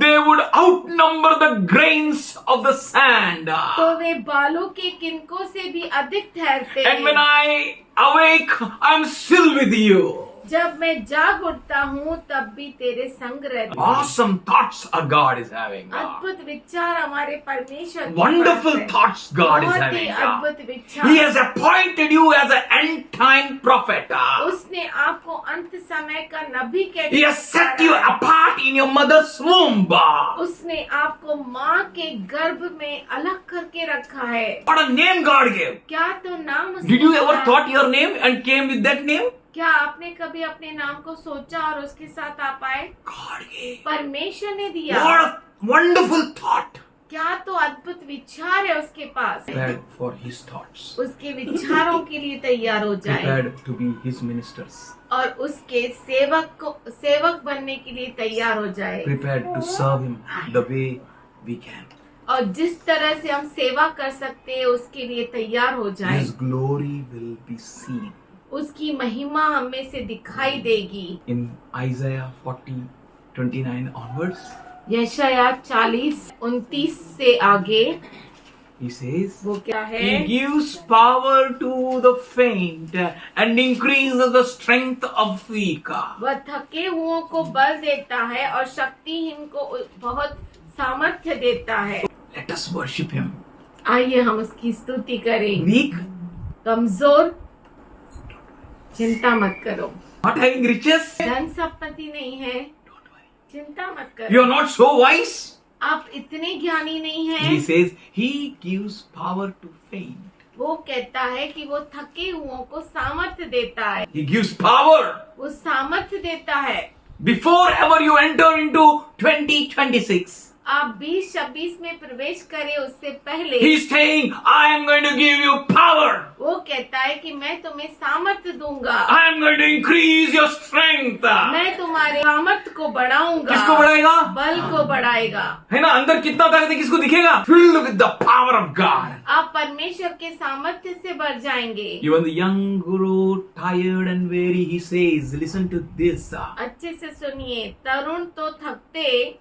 they would outnumber the grains of the sand. तो वे बालों के किनकों से भी अधिक ठहरते। And when I awake, I'm still with you. जब मैं जाग उठता हूँ तब भी तेरे संग रहता हूँ। Awesome thoughts our God is having. अद्भुत विचार हमारे परमेश्वर के Wonderful पास है। thoughts God is बहुत ही having. अद्भुत He विचार। has appointed you as an end time prophet. उसने आपको अंत समय का नबी He कहकर has set you apart in your mother's womb. उसने आपको माँ के गर्भ में अलग करके रखा है। What a name God gave. क्या तो नाम उसने Did you ever दिया? thought your name and came with that name? क्या आपने कभी अपने नाम को सोचा और उसके साथ आप आए? God gave. परमेश्वर ने दिया। What a wonderful thought. क्या तो अद्भुत विचार है उसके पास। Prepared for His thoughts. उसके विचारों के लिए तैयार हो जाए Prepared to be His ministers. और उसके सेवक बनने के लिए तैयार हो जाए। Prepared to serve Him the way we can. और जिस तरह से हम सेवा कर सकते हैं उसके लिए तैयार हो जाए। His glory will be seen. उसकी महिमा हमें से दिखाई देगी। In Isaiah 40:29 onwards, यशायाह 40:29 से आगे He says, वो क्या है? He gives power to the faint and increases the strength of weak. वह थके हुओं को बल देता है और शक्तिहीन को बहुत सामर्थ्य देता है। Let us worship Him. आइए हम उसकी स्तुति करें। Weak, कमजोर, चिंता मत करो। not having riches, धन संपत्ति नहीं है, don't worry. चिंता मत You करो। are not so wise. आप इतने ज्ञानी नहीं He हैं। says, He gives power to faint. वो कहता है कि वो थके हुओं को सामर्थ्य देता है। He gives power. वो सामर्थ्य देता है। Before ever you enter into 2026, आप 2026 में प्रवेश करें उससे पहले He's saying, I am going to give you power. वो कहता है कि मैं तुम्हें सामर्थ्य दूंगा। I am going to increase your strength. मैं तुम्हारे सामर्थ्य को बढ़ाऊंगा। किसको बढ़ाएगा? बल को बढ़ाएगा। है ना, अंदर कितना ताकत है किसको दिखेगा? Filled with the power of God. आप परमेश्वर के सामर्थ्य से बढ़ जाएंगे। Even the young guru, tired and weary, he says, listen to this. अच्छे से सुनिए, तरुण तो थकते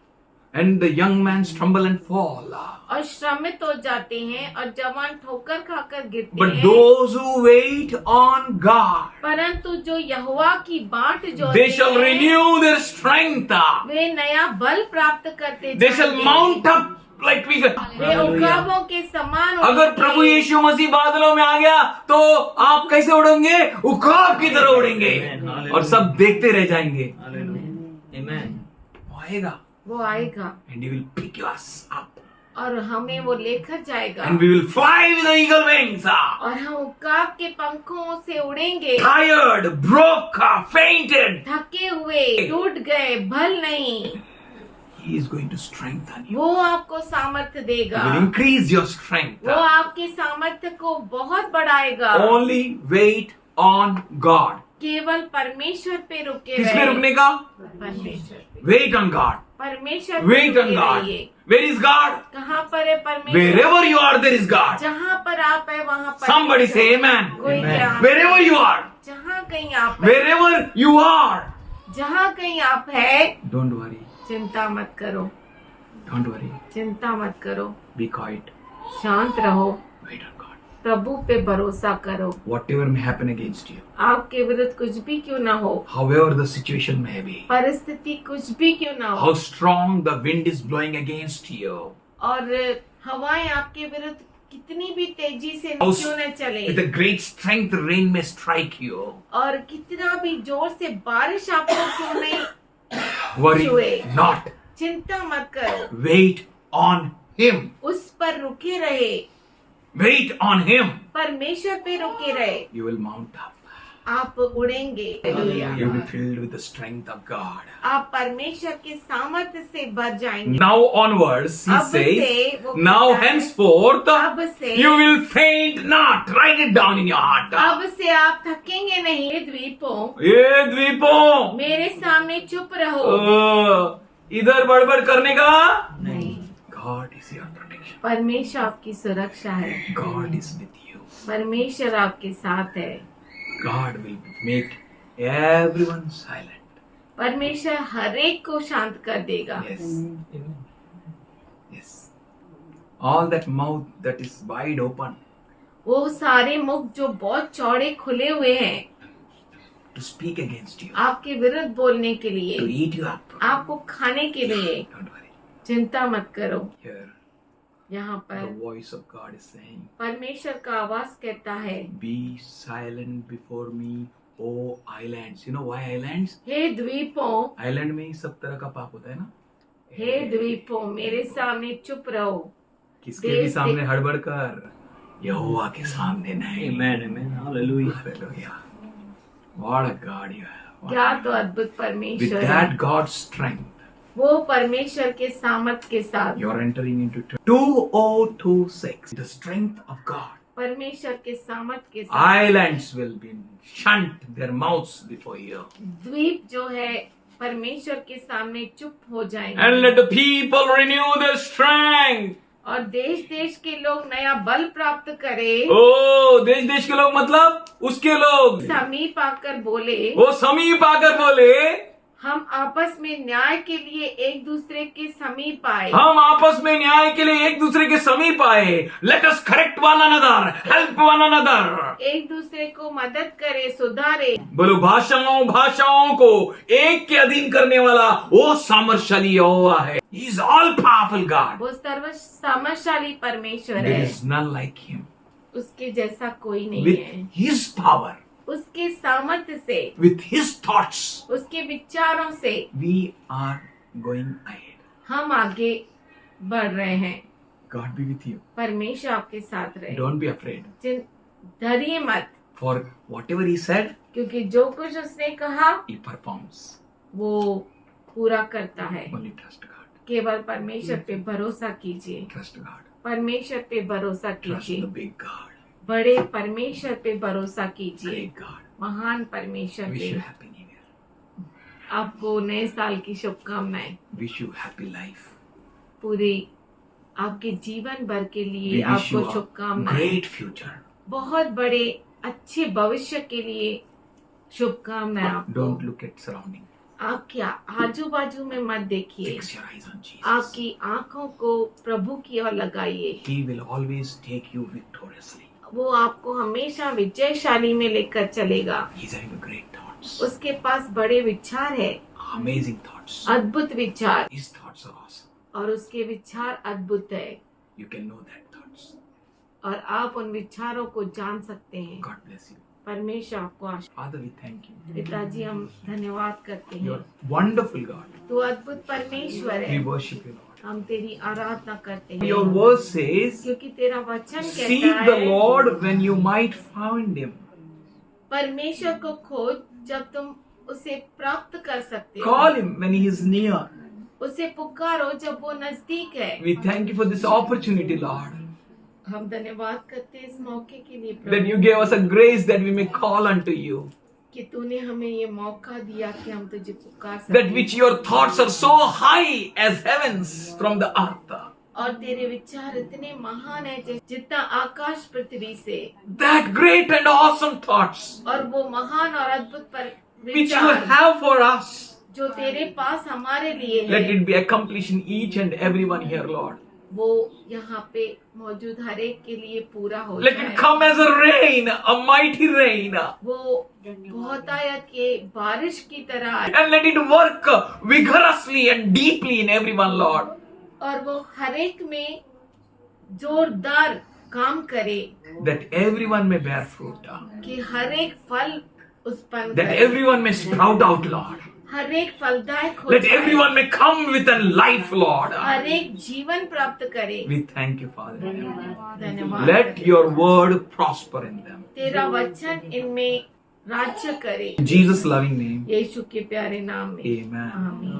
And the young man stumble and fall. और श्रमित हो जाते हैं और जवान ठोकर खाकर गिरते But हैं। those who wait on God, परंतु जो यहोवा की बाट जो they shall renew their strength. वे नया बल प्राप्त करते They shall जाएंगे। mount up like we. वे उकाबों के समान अगर उड़ेंगे। प्रभु यीशु मसीह बादलों में आ गया तो आप कैसे उड़ेंगे? उकाब की तरह उड़ेंगे और सब देखते रह जाएंगे। Amen. वो आएगा वो आएगा and he will pick us up और हमें वो लेकर जाएगा and we will fly with the eagle wings. और हम उकाब के पंखों से उड़ेंगे। Tired, broke, fainted. थके हुए, टूट गए, बल नहीं, He is going to strengthen you. वो आपको सामर्थ्य He देगा। will increase your strength. वो आपके सामर्थ्य को बहुत बढ़ाएगा। Only wait on God. केवल परमेश्वर पे रुके किस पे रहे। रुकने का? परमेश्वर पे। Wait on God. परमेश्वर पे Wait on रुके God. रहिए। Where is God? कहाँ पर है परमेश्वर? Wherever you are, there is God. जहाँ पर आप है वहाँ पर Somebody say amen. कोई क्या? Wherever you are, जहाँ कहीं आप है, wherever you are, जहाँ कहीं आप है, don't worry. चिंता मत करो, Don't worry. चिंता मत करो, Be quiet. शांत रहो, Wait on God. प्रभु पे भरोसा करो। Whatever may happen against you, आपके विरुद्ध कुछ भी क्यों ना हो, however the situation may be, परिस्थिति कुछ भी क्यों ना हो, how strong the wind is blowing against you, और हवाएं आपके विरुद्ध कितनी भी तेजी से how क्यों न चले, with a great strength the rain may strike you, और कितना भी जोर से बारिश आपको क्यों नहीं worry छुए, not, चिंता मत करो, wait on Him, उस पर रुके रहे, wait on Him, परमेश्वर पे रुके रहे, you will mount up, आप उड़ेंगे। Hallelujah. you will be filled with the strength of God. आप परमेश्वर के सामर्थ्य से भर जाएंगे। Now onwards, he अब से says, वो now कहता है, henceforth, अब से you will faint not. Write it down in your heart. अब से आप थकेंगे नहीं। ये द्वीपों, ये द्वीपों, मेरे सामने चुप रहो। इधर बड़बड़ करने का नहीं, God is your protection. परमेश्वर आपकी सुरक्षा है, God is with you. परमेश्वर आपके साथ है, God will make everyone silent. परमेश्वर हर एक को शांत कर देगा। Yes. Yes. All that mouth that is wide open वो सारे मुख जो बहुत चौड़े खुले हुए हैं to speak against you, आपके विरुद्ध बोलने के to लिए, eat you up. आपको खाने के लिए, Don't worry. चिंता मत करो। Here, यहाँ the पर voice of God is saying, परमेश्वर का आवाज कहता है, be silent before me, O islands. You know why islands? हे द्वीपों, Island में ही सब तरह का पाप होता है ना? हे द्वीपों, मेरे सामने चुप रहो। किसके भी देश सामने हड़बड़ कर, यहोवा के सामने नहीं। Amen, amen. Hallelujah. Hallelujah. What a God you have. क्या तो अद्भुत With परमेश्वर है। that God's strength, वो परमेश्वर के सामर्थ के साथ, you're entering into 2026. The strength of God. परमेश्वर के सामर्थ के साथ Islands will be shunt their mouths before you. द्वीप जो है परमेश्वर के सामने चुप हो And जाएंगे, let the people renew their strength. और देश देश के लोग नया बल प्राप्त करे। ओ देश देश के लोग मतलब उसके लोग, समीप आकर बोले, वो समीप आकर बोले, हम आपस में न्याय के लिए एक दूसरे के समीप आए। हम आपस में न्याय के लिए एक दूसरे के समीप आए। Let us correct one another, help one another. एक दूसरे को मदद करे, सुधारे। बोलो भाषाओं को एक के अधीन करने वाला वो सामर्थशाली यहोवा है। He is all powerful God. वो सर्व सामर्थशाली परमेश्वर There है, is none like him. उसके जैसा कोई नहीं With है। his power, उसके सामर्थ्य से, with his thoughts, उसके विचारों से we are going ahead. हम आगे बढ़ रहे हैं। God be with you. परमेश्वर आपके साथ रहे। Don't be afraid. डरिए मत, For whatever he said, क्योंकि जो कुछ उसने कहा he performs. वो पूरा करता है। Only trust God. केवल परमेश्वर पे भरोसा कीजिए, Trust God. परमेश्वर पे भरोसा Trust कीजिए, the big God. बड़े परमेश्वर पे भरोसा कीजिए, Great God. महान परमेश्वर Wish पे। you happy new year. आपको नए साल की शुभकामनाएं, Wish you happy life. पूरी आपके जीवन भर के लिए We wish you आपको a शुभकामनाएं, great future. बहुत बड़े अच्छे भविष्य के लिए शुभकामनाएं आपको। Don't look at surrounding. आप क्या आजू बाजू में मत देखिए, Fix your eyes on Jesus. आपकी आंखों को प्रभु की ओर लगाइए। He will always take you victoriously. वो आपको हमेशा विजयशाली में लेकर चलेगा। He's having great thoughts. उसके पास बड़े विचार है, Amazing thoughts. अद्भुत विचार, His thoughts are awesome. और उसके विचार अद्भुत है, You can know that thoughts. और आप उन विचारों को जान सकते हैं। God bless you. परमेश्वर आपको आशीष। Father, we thank you. पिताजी हम धन्यवाद करते हैं, You're wonderful God. तू अद्भुत परमेश्वर We है। worship you, Lord. हम तेरी आराधना करते हैं, Your word says, क्योंकि तेरा वचन seek कहता the है, Lord when you might find him. परमेश्वर को खोज जब तुम उसे प्राप्त कर सकते हो, Call him when he is near. उसे पुकारो जब वो नजदीक है। We thank you for this opportunity, Lord, हम धन्यवाद करते हैं इस मौके के लिए that Prabhu, you gave us a grace that we may call unto you. कि तूने हमें ये मौका दिया कि हम तुझे पुकार That सकें, which your thoughts are so high as heavens from the earth. और तेरे विचार इतने महान है जितना आकाश पृथ्वी से, That great and awesome thoughts और वो महान और अद्भुत पर which you विचार have for us. जो तेरे पास हमारे लिए Let है, it be accomplished in each and every one here, Lord. वो यहाँ पे मौजूद हर एक के लिए पूरा हो Let जाए। it come as a rain, a mighty rain. वो बहुतायत के बारिश की तरह आए And let it work vigorously and deeply in everyone, Lord. और वो हर एक में जोरदार काम करे That everyone may bear fruit. कि हर एक फल उत्पन्न That करे, everyone may sprout out, Lord. हर एक फलदायक हो Let जाए, everyone may come with a life, Lord. हर एक जीवन प्राप्त करे। We thank you, Father. धन्यवाद। Let your word prosper in them. तेरा वचन इनमें राज्य करे। In Jesus' loving name. यीशु के प्यारे नाम में Amen. आमीन।